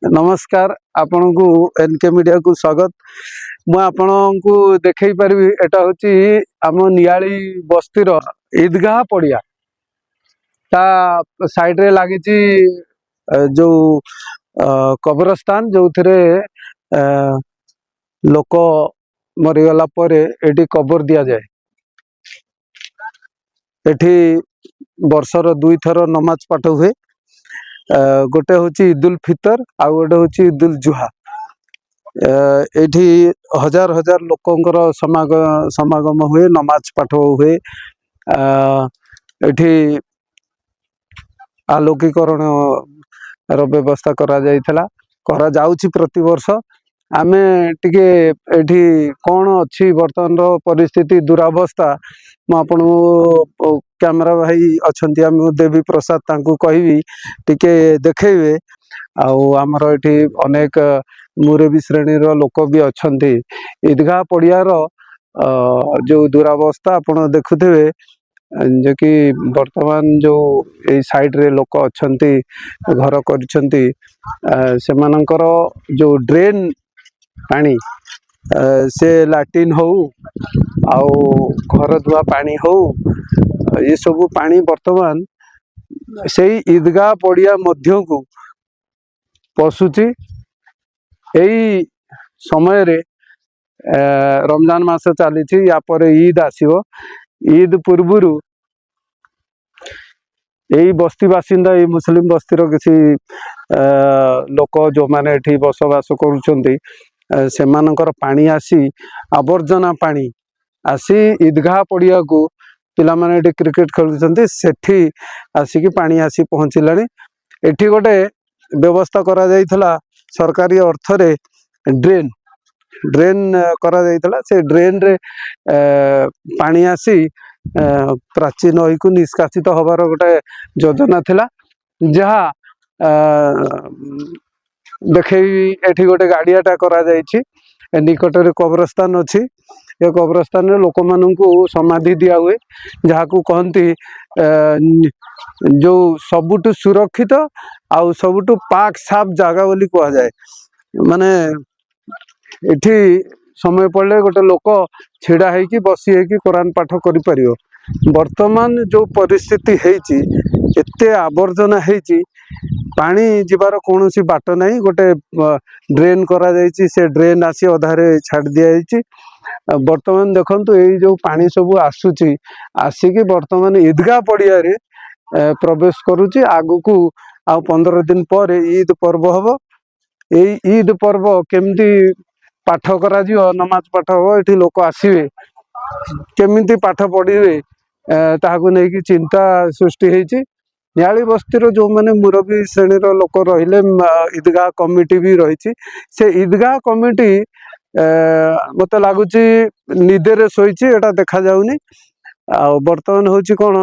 नमस्कार आपण को एनके मीडिया को स्वागत। मु आपण को देखई पारि एटा होची आम नियाली बस्तीर ईदगाह पड़िया ता साइड रे लागी जो कब्रस्तान जो थे लोक मरीगला पर एटी कबर दिया जाए। एठी वर्षर 2 थर नमाज पाठ हुए। गोटे हूँ ईद उल फितर आ गोटे हूँ ईद उल जुहा। एठी हजार हजार लोकंकर समागम हुए, नमाज पाठ हुए। एठी आलोकीकरण व्यवस्था करा जाउछि प्रति वर्ष। आमे टिके एठी कौन अच्छी वर्तमान परिस्थिति दुरावस्था मु आपन कैमरा भाई अच्छा देवी प्रसाद तांकू कहबी टिके देखेबे। आमर एठी अनेक मुरबी श्रेणी लोक भी अच्छे। ईदगाह पड़ियार जो दुरावस्था आपड़ देखुथे जे कि वर्तमान जो ए साइड रे लोक अच्छे घर करिसेंती सेमानंकर जो ड्रेन पानी से लैट्रिन हो आउ घर धुआ पानी हो ये सब पानी वर्तमान से ईदगाह पड़िया मध्य को पशुची। यही समय रे रमजान मास चली या पर ईद आसीबो। ईद पूर्वरु यही बस्ती बासिंदा ये मुस्लिम बस्तीर किसी लोक जो माने एठी बसवास करुचंती सेमानकर पानी आसी आवर्जना पानी आसी ईदगाह पड़िया को पिला माने एठी क्रिकेट खेलुचंती सेठी आसिकी पानी आसी पहुँचलानी। एठी गोटे व्यवस्था करा जाइथला सरकारी अर्थ रे ड्रेन करा जाइथला। से ड्रेन रे पानी आसी प्राचीन नई को निष्कासित हबार गोटे योजना थिला। जहा देखे एठी गोटे गाड़ियाटा करा जाइछि। निकट रे कब्रस्तान अछि। ये कब्रस्तान रे लोक माननकु समाधि दिया हुए जहा को कहंती जो सबुटु सुरक्षित आउ सबुटु पाक साफ जागा बोली कहा जाए। माने एठी समय पड़े गोटे लोक छिड़ा है बसी है कुरान पाठ करि परियो। वर्तमान जो परिस्थिति हेची एते आवर्जना हेची पानी जीवार कौन सी बाट नहीं। गोटे ड्रेन करा जाइछि। से ड्रेन आसी अधारे छाड़ दिया जाइछि। वर्तमान देखंतु एई जो पानी सब आसुची आसिकी वर्तमान ईदगाह पड़िया रे प्रवेश करुची। आगु को आ 15 दिन पर ईद पर्व हम। यही ईद पर्व केमती पाठ करा जियो, नमाज पाठ हो, एठी लोक आसीबे केमिति पाठ पढ़िबे ताहाकु नै कि चिंता सृष्टि हेची। न्याली बस्तीर जो माने मुरबी श्रेणीर लोक रहिले ईदगाह कमिटी भी रही। से ईदगाह कमिटी मत लगुच निदेरे शोची एटा देखा जाउनी। वर्तमान होची कोन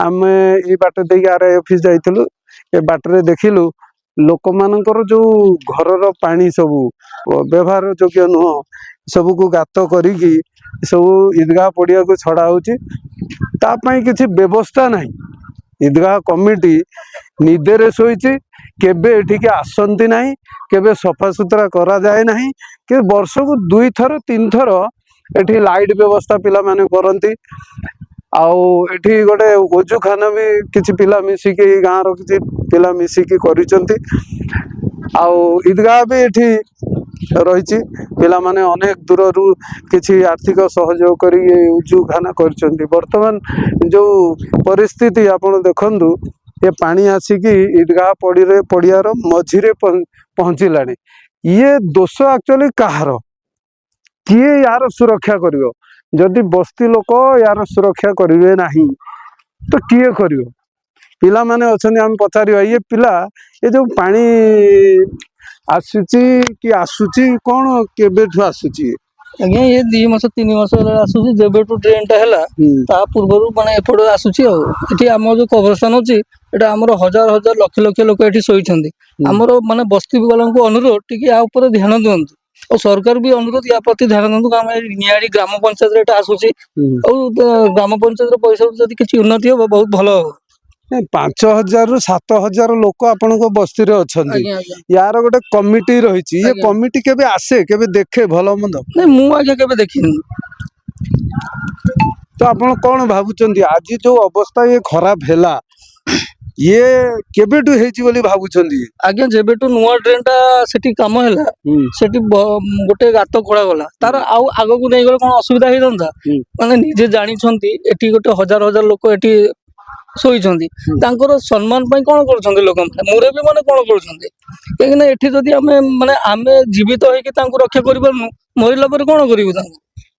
आम ये बाट दे आरआई ऑफिस जाइथिलु। ए बाटरे देखिलु लोक मानकर जो घरर पानी सब व्यवहार योग्य नुह सब को गात करिकी सब ईदगाह पड़िया को छड़ा होची। तापाई किछि व्यवस्था नहीं। ईदगाह कमिटी निदेरे शोची केबे एठिके आसंती नहीं, केबे सफा सुतरा करा जाए नहीं। कि वर्ष को 2 थर 3 थर एठी लाइट व्यवस्था पिला माने करंती। आउ एठी गोटे ओजू खाना भी किछि पिला मिसिकी गाँव रो किछि पिला मिसिकी करिसंती। आउ ईदगाह भी एठी रही पिला माने अनेक दूर रु किछि आर्थिक सहयोग करी ओजू खाना करिसंती। वर्तमान जो परिस्थिति आपण देखंदु ये पानी आसिकी ईदगाह पड़ियार मझिरे पहुँचलानी। ये दोष एक्चुअली कहार? किए यार सुरक्षा करियो? जदि बस्ती लोक यार सुरक्षा करिवे नाही तो किए करियो? पिला माने अछन हम पचारिवा ये पिला ये जो पानी आसुची कि आसुची कोन केबेठु आसुची? आज्ञा ये 2 मास 3 मास आसुची। जेबेठु ड्रेनटा हैला ता पूर्वरु माने एपड़ आसुची। एठी हमर जो कब्रस्तान अछि एटा हमर हजार हजार लक्ष लक्ष लोक एठी सोइछंदी। हमर माने बस्ती वाला को अनुरोध टिके आ ऊपर ध्यान दियंतु और सरकार भी अनुरोध या प्रति ध्यान दियंतु। हम नियाड़ी ग्राम पंचायत रे एटा आसुची और ग्राम पंचायत रो पैसा जदि किछि उन्नति हो बहुत भलो हो। ନାଇଁ, 5,000 ରୁ 7,000 ଲୋକ ଆପଣଙ୍କ ବସ୍ତିରେ ଅଛନ୍ତି। ଆଜ୍ଞା ଆଜ୍ଞା ୟାର ଗୋଟେ କମିଟି ରହିଛି, ଇଏ ଆଜ୍ଞା। କମିଟି କେବେ ଆସେ, କେବେ ଦେଖେ ଭଲ ମନ୍ଦ? ନାଇଁ ମୁଁ ଆଜ୍ଞା କେବେ ଦେଖିନି। ତ ଆପଣ କଣ ଭାବୁଛନ୍ତି ଆଜି ଯୋଉ ଅବସ୍ଥା ଇଏ ଖରାପ ହେଲା, ଇଏ କେବେଠୁ ହେଇଛି ବୋଲି ଭାବୁଛନ୍ତି? ଆଜ୍ଞା ଯେବେଠୁ ନୂଆ ଡ୍ରେନ୍ ଟା ସେଠି କାମ ହେଲା, ହୁଁ ସେଠି ଗୋଟେ ଗାତ ଖୋଳାଗଲା, ତାର ଆଉ ଆଗକୁ ନେଇଗଲେ କଣ ଅସୁବିଧା ହେଇଥାନ୍ତା? ହୁଁ ମାନେ ନିଜେ ଜାଣିଛନ୍ତି ଏଠି ଗୋଟେ ହଜାର ହଜାର ଲୋକ ଏଠି ଶୋଇଛନ୍ତି, ହୁଁ। ତାଙ୍କର ସମ୍ମାନ ପାଇଁ କଣ କରୁଛନ୍ତି ଲୋକମାନେ, ମୁରବୀ ମାନେ କଣ କରୁଛନ୍ତି? କାହିଁକି ନା ଏଠି ଯଦି ଆମେ ଜୀବିତ ହେଇକି ତାଙ୍କୁ ରକ୍ଷା କରିପାରୁନୁ, ମରିଲା ପରେ କଣ କରିବୁ ତାଙ୍କୁ?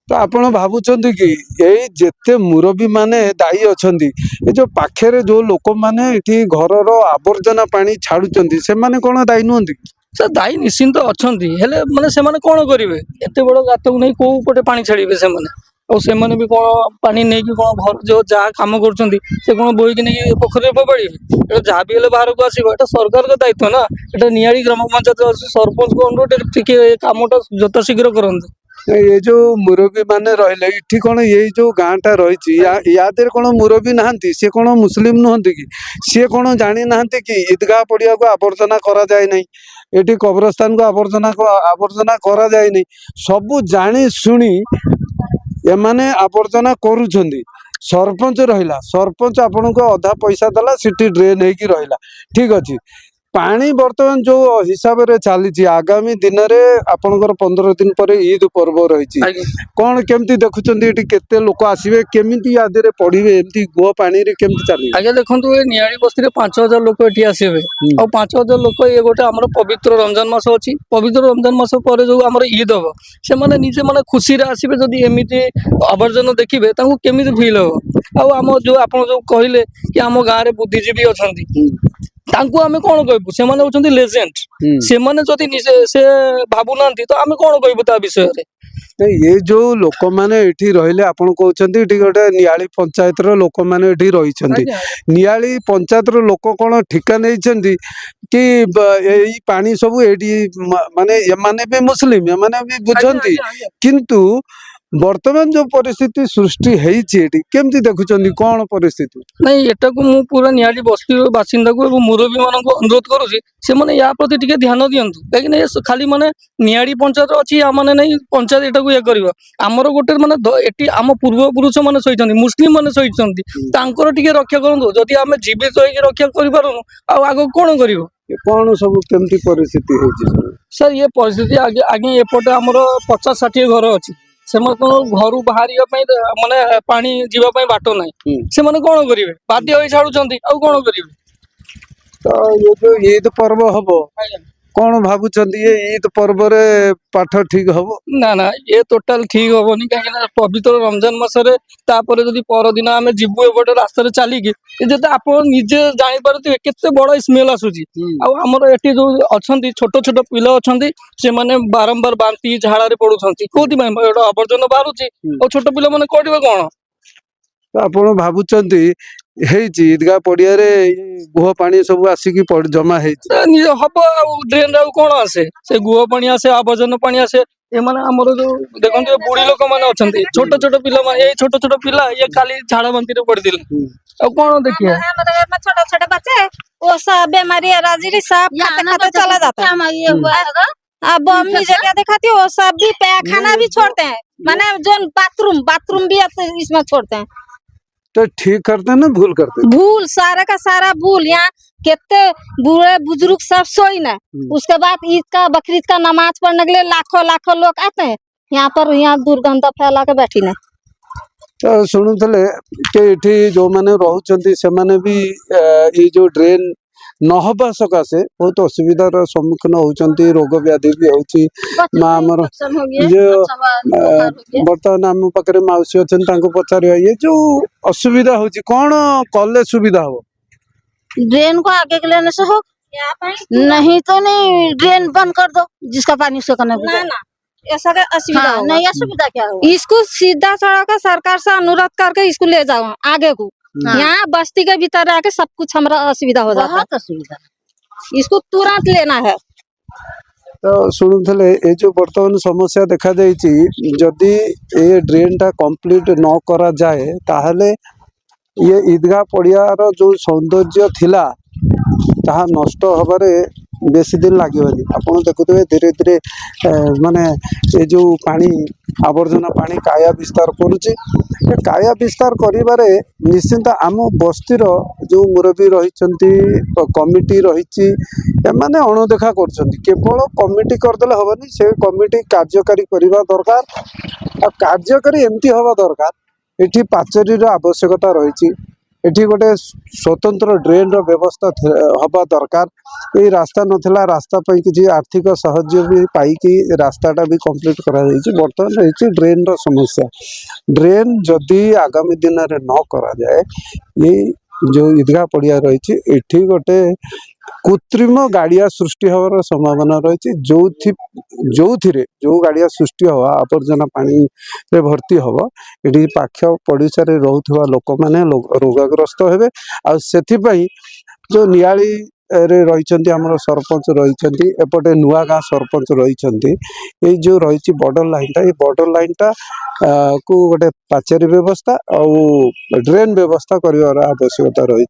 ତ ଆପଣ ଭାବୁଛନ୍ତି କି ଏଇ ଯେତେ ମୁରବୀ ମାନେ ଦାୟୀ ଅଛନ୍ତି, ଏ ଯୋଉ ପାଖରେ ଯୋଉ ଲୋକମାନେ ଏଠି ଘରର ଆବର୍ଜନା ପାଣି ଛାଡୁଛନ୍ତି, ସେମାନେ କଣ ଦାୟୀ ନୁହନ୍ତି? ସେ ଦାୟୀ ନିଶ୍ଚିନ୍ତ ଅଛନ୍ତି, ହେଲେ ସେମାନେ କଣ କରିବେ? ଏତେ ବଡ ଗାତକୁ ନେଇ କୋଉ ପଟେ ପାଣି ଛାଡିବେ ସେମାନେ? ଆଉ ସେମାନେ ବି କଣ ପାଣି ନେଇକି କଣ ଘର ଯୋଉ ଯାହା କାମ କରୁଛନ୍ତି ସେ କଣ ବୋହିକି ନେଇକି ପୋଖରୀରେ ଫୋପାଡ଼ିବେ? ଏଟା ଯାହା ବି ହେଲେ ବାହାରକୁ ଆସିବ, ଏଟା ସରକାରଙ୍କ ଦାୟିତ୍ୱ ନା। ଏଟା ନିଆଳି ଗ୍ରାମ ପଞ୍ଚାୟତ ଅଛି, ସରପଞ୍ଚଙ୍କୁ ଅନୁରୋଧ ଟିକେ ଏ କାମଟା ଯଥା ଶୀଘ୍ର କରନ୍ତୁ। ଏ ଯୋଉ ମୁରବୀ ମାନେ ରହିଲେ ଏଠି, କଣ ଏଇ ଯୋଉ ଗାଁ ଟା ରହିଛି ୟା ଦେହରେ କଣ ମୁରବୀ ନାହାନ୍ତି? ସିଏ କଣ ମୁସଲିମ ନୁହନ୍ତି କି? ସିଏ କଣ ଜାଣିନାହାନ୍ତି କି ঈଦଗାହ ପଡିଆକୁ ଆବର୍ଜନା କରାଯାଏ ନାହିଁ, ଏଠି କବରସ୍ଥାନକୁ ଆବର୍ଜନା କରାଯାଏନି? ସବୁ ଜାଣି ଶୁଣି ଏମାନେ ଆବର୍ଜନା କରୁଛନ୍ତି। ସରପଞ୍ଚ ରହିଲା, ସରପଞ୍ଚ ଆପଣଙ୍କୁ ଅଧା ପଇସା ଦେଲା, ସେଠି ଡ୍ରେନ୍ ହେଇକି ରହିଲା, ଠିକ ଅଛି। ପାଣି ବର୍ତ୍ତମାନ ଯୋଉ ହିସାବରେ ଚାଲିଛି, ଆଗାମୀ ଦିନରେ ଆପଣଙ୍କର 15 ଦିନ ପରେ ଇଦ୍ ପର୍ବ ରହିଛି, ଆଜ୍ଞା କଣ କେମିତି ଦେଖୁଛନ୍ତି? ଏଠି କେତେ ଲୋକ ଆସିବେ, କେମିତି ୟା ଦେହରେ ପଡିବେ, ଏମିତି ଗୁହ ପାଣିରେ କେମିତି ଚାଲିବେ? ଆଜ୍ଞା ଦେଖନ୍ତୁ, ଏ ନିଆଳି ବସ୍ତିରେ 5,000 ଲୋକ ଏଠି ଆସିବେ, ହୁଁ ଆଉ 5,000 ଲୋକ ଇଏ ଗୋଟେ ଆମର ପବିତ୍ର ରମଜାନ ମାସ ଅଛି, ପବିତ୍ର ରମଜାନ ମାସ ପରେ ଯୋଉ ଆମର ଇଦ୍ ହବ, ସେମାନେ ନିଜେ ଖୁସିରେ ଆସିବେ। ଯଦି ଏମିତି ଆବର୍ଜନା ଦେଖିବେ ତାଙ୍କୁ କେମିତି ଫିଲ୍ ହବ? ଆଉ ଆମ ଯୋଉ ଆପଣ ଯୋଉ କହିଲେ କି ଆମ ଗାଁରେ ବୁଦ୍ଧିଜୀବୀ ଅଛନ୍ତି, ହୁଁ ତାଙ୍କୁ ଆମେ କଣ କହିବୁ? ସେମାନେ ହଉଛନ୍ତି ଲେଜେଣ୍ଡ। ହୁଁ। ସେମାନେ ଯଦି ନିଜେ ସେ ଭାବୁନାହାନ୍ତି, ତ ଆମେ କଣ କହିବୁ ତା ବିଷୟରେ? ଏ ଯୋଉ ଲୋକମାନେ ଏଠି ରହିଲେ, ଆପଣ କହୁଛନ୍ତି ଏଠି ଗୋଟେ ନିଆଳି ପଞ୍ଚାୟତର ଲୋକମାନେ ଏଠି ରହିଛନ୍ତି, ଆଜ୍ଞା ନିଆଳି ପଞ୍ଚାୟତର ଲୋକ କଣ ଠିକା ନେଇଛନ୍ତି କି ଏଇ ପାଣି ସବୁ ଏଇଠି ମାନେ ଏମାନେ ବି ମୁସଲିମ, ଏମାନେ ବି ଆଜ୍ଞା ବୁଝନ୍ତି, ଆଜ୍ଞା ଆଜ୍ଞା କିନ୍ତୁ ବର୍ତ୍ତମାନ ଯୋଉ ପରିସ୍ଥିତି ସୃଷ୍ଟି ହେଇଛି ଏଠି, କେମିତି ଦେଖୁଛନ୍ତି? କଣ ପରିସ୍ଥିତି? ନାଇଁ, ଏଟାକୁ ମୁଁ ପୁରା ନିଆଳି ବସ୍ତି ବାସିନ୍ଦାକୁ ଏବଂ ମୁରବୀ ମାନଙ୍କୁ ଅନୁରୋଧ କରୁଛି, ସେମାନେ ୟା ପ୍ରତି ଟିକେ ଧ୍ୟାନ ଦିଅନ୍ତୁ। କାହିଁକିନା ଖାଲି ନିଆଳି ପଞ୍ଚାୟତ ଅଛି, ନେଇ ପଞ୍ଚାୟତ ଏଟାକୁ ଇଏ କରିବ। ଆମର ଗୋଟେ ଏଠି ଆମ ପୂର୍ବ ପୁରୁଷ ମାନେ ଶୋଇଛନ୍ତି, ମୁସଲିମ ମାନେ ଶୋଇଛନ୍ତି, ତାଙ୍କର ଟିକେ ରକ୍ଷା କରନ୍ତୁ। ଯଦି ଆମେ ଜୀବିତ ହେଇକି ରକ୍ଷା କରିପାରୁନୁ, ଆଉ ଆଗକୁ କଣ କରିବ? କଣ ସବୁ କେମିତି ପରିସ୍ଥିତି ହେଇଛି ସବୁ? ସାର୍ ଇଏ ପରିସ୍ଥିତି ଆଜ୍ଞା ଏପଟେ ଆମର 50-60 ଘର ଅଛି, ସେମାନଙ୍କ ଘରୁ ବାହାରିବା ପାଇଁ ପାଣି ଯିବା ପାଇଁ ବାଟ ନାହିଁ। ସେମାନେ କଣ କରିବେ? ବାଧ୍ୟ ହୋଇ ଛାଡୁଛନ୍ତି, ଆଉ କଣ କରିବେ? ତ ଏ ଯୋଉ ଇଦ୍ ପର୍ବ ହବ, ଆଜ୍ଞା କଣ ଭାବୁଛନ୍ତି? ଏ ଇଦ୍ ପର୍ବରେ ପାଠ ଠିକ ହବ? ନା, ଏ ଟୋଟାଲ ଠିକ ହବନି। କାହିଁକି ନା ପବିତ୍ର ରମଜାନ ମାସରେ ତାପରେ ଯଦି ପରଦିନ ଆମେ ଯିବୁ ଏପଟେ ରାସ୍ତାରେ ଚାଲିକି, ଯଦି ଆପଣ ନିଜେ ଜାଣିପାରୁଥିବେ କେତେ ବଡ ସ୍ମେଲ ଆସୁଛି। ଆଉ ଆମର ଏଠି ଯୋଉ ଅଛନ୍ତି ଛୋଟ ଛୋଟ ପିଲା ଅଛନ୍ତି, ସେମାନେ ବାରମ୍ବାର ବାନ୍ତି ଝାଡାରେ ପଡୁଛନ୍ତି। କୋଉଥିପାଇଁ? ଗୋଟେ ଆବର୍ଜନା ବାହାରୁଛି, ଆଉ ଛୋଟ ପିଲାମାନେ କରିବେ କଣ? ତ ଆପଣ ଭାବୁଛନ୍ତି ହେଇଛି ঈଦଗାହ ପଡିଆରେ ଗୁହ ପାଣି ସବୁ ଆସିକି ଜମା ହେଇଛି? ହବ ଆଉ ଡ୍ରେନରେ ଆଉ କଣ ଆସେ? ସେ ଗୁହ ପାଣି ଆସେ, ଆବର୍ଜନା ପାଣି ଆସେ। ଏମାନେ ଆମର ଯୋଉ ଦେଖନ୍ତୁ ବୁଢୀ ଲୋକମାନେ ଅଛନ୍ତି, ଛୋଟ ଛୋଟ ପିଲାମାନେ, ଏଇ ଛୋଟ ଛୋଟ ପିଲା, ଇଏ କାଲି ଝାଡା ବାନ୍ତିରେ ପଡିଥିଲେ, ଆଉ कौन देखिए छोटे छोटे बच्चे वो सब बीमारी राजरी सब खाते खाते चला जाता है। अब मम्मी जगह दिखाती है वो सब भी पैखाना भी छोड़ते हैं, माने जो बाथरूम बाथरूम भी इसमें छोड़ते हैं। तो ठीक करते हैं ना भूल करते हैं? भूल सारा का सारा भूल। यहाँ कितने बूढ़े बुजुर्ग सब सोई ना, उसके बाद ईद का बकरीद का नमाज पढ़ने के लिए लाखों लाखों लोग आते हैं यहाँ पर। यहाँ दुर्गंध फैला के बैठी ना। तो शुणुले कि ये जो मैंने रोचंती से माने भी ये जो ड्रेन नहबा सकाशे बहुत असुविधार सम्मुखीन होती, रोग व्याधि भी होची। माँ आमर जो बर्तमान आम पाखे मौसी अच्छा पचार ये जो असुविधा होची कौन कले सुविधा हो? ड्रेन को आगे के लेने से हो, नहीं तो नहीं ड्रेन बंद कर दो, जिसका पानी उसको करना ना ना ऐसा का असुविधा होगा। नहीं असुविधा क्या होगा? इसको सीधा सड़क का सरकार से अनुरोध करके इसको ले जाओ आगे को। यहाँ बस्ती के भीतर आके सब कुछ हमारा असुविधा हो जाता है। असुविधा इसको तुरंत लेना है। तो शुणुले ये जो बर्तमान समस्या देखा जदि ये ड्रेन टा कंप्लीट न करा जाए ताहले ये ईदगाह पड़ियार जो सौंदर्य थिला ताहा नष्ट हबारे बेसी दिन लागोनी आपड़ देखुए धीरे धीरे माने ये जो पानी आवर्जना पानी काया विस्तार करुच्ची काया विस्तार करिबारे निश्चिंत आम बस्तीर जो मुरबी रही कमिटी रही एमाने अणदेखा कर केवल कमिटी करदेले हेनी से कमिटी कार्यकारी करवा दरकार आ कार्यकारी एमती हवा दरकार एठी पाचेरी आवश्यकता रही एठी गोटे स्वतंत्र ड्रेन रो व्यवस्था हवा दरकार ये रास्ता नथिला रास्ता पई किछि आर्थिक सहयोग भी पाई रास्ताटा भी कंप्लीट करा जायछि बर्तमान रही ड्रेन रो समस्या ड्रेन जदि आगामी दिन रे न करा जाए ये जो ईदगाह पड़िया रही एठी गोटे कृत्रिम गाड़िया सृष्टि हवार संभावना रही जो गाड़िया सृष्टि हवा आवर्जना पानी रे भर्ती हम ये पाख पड़िशा रे रहउथवा लोक माने रोगग्रस्त हेबे आ सेथिपई जो नियाली रे रही आमर सरपंच रही एपटे नुआ गाँ सरपंच रही ये जो रही बॉर्डर लाइनटा ये बॉर्डर लाइनटा को गोटे पाचेरी व्यवस्था और ड्रेन व्यवस्था कर आवश्यकता रही।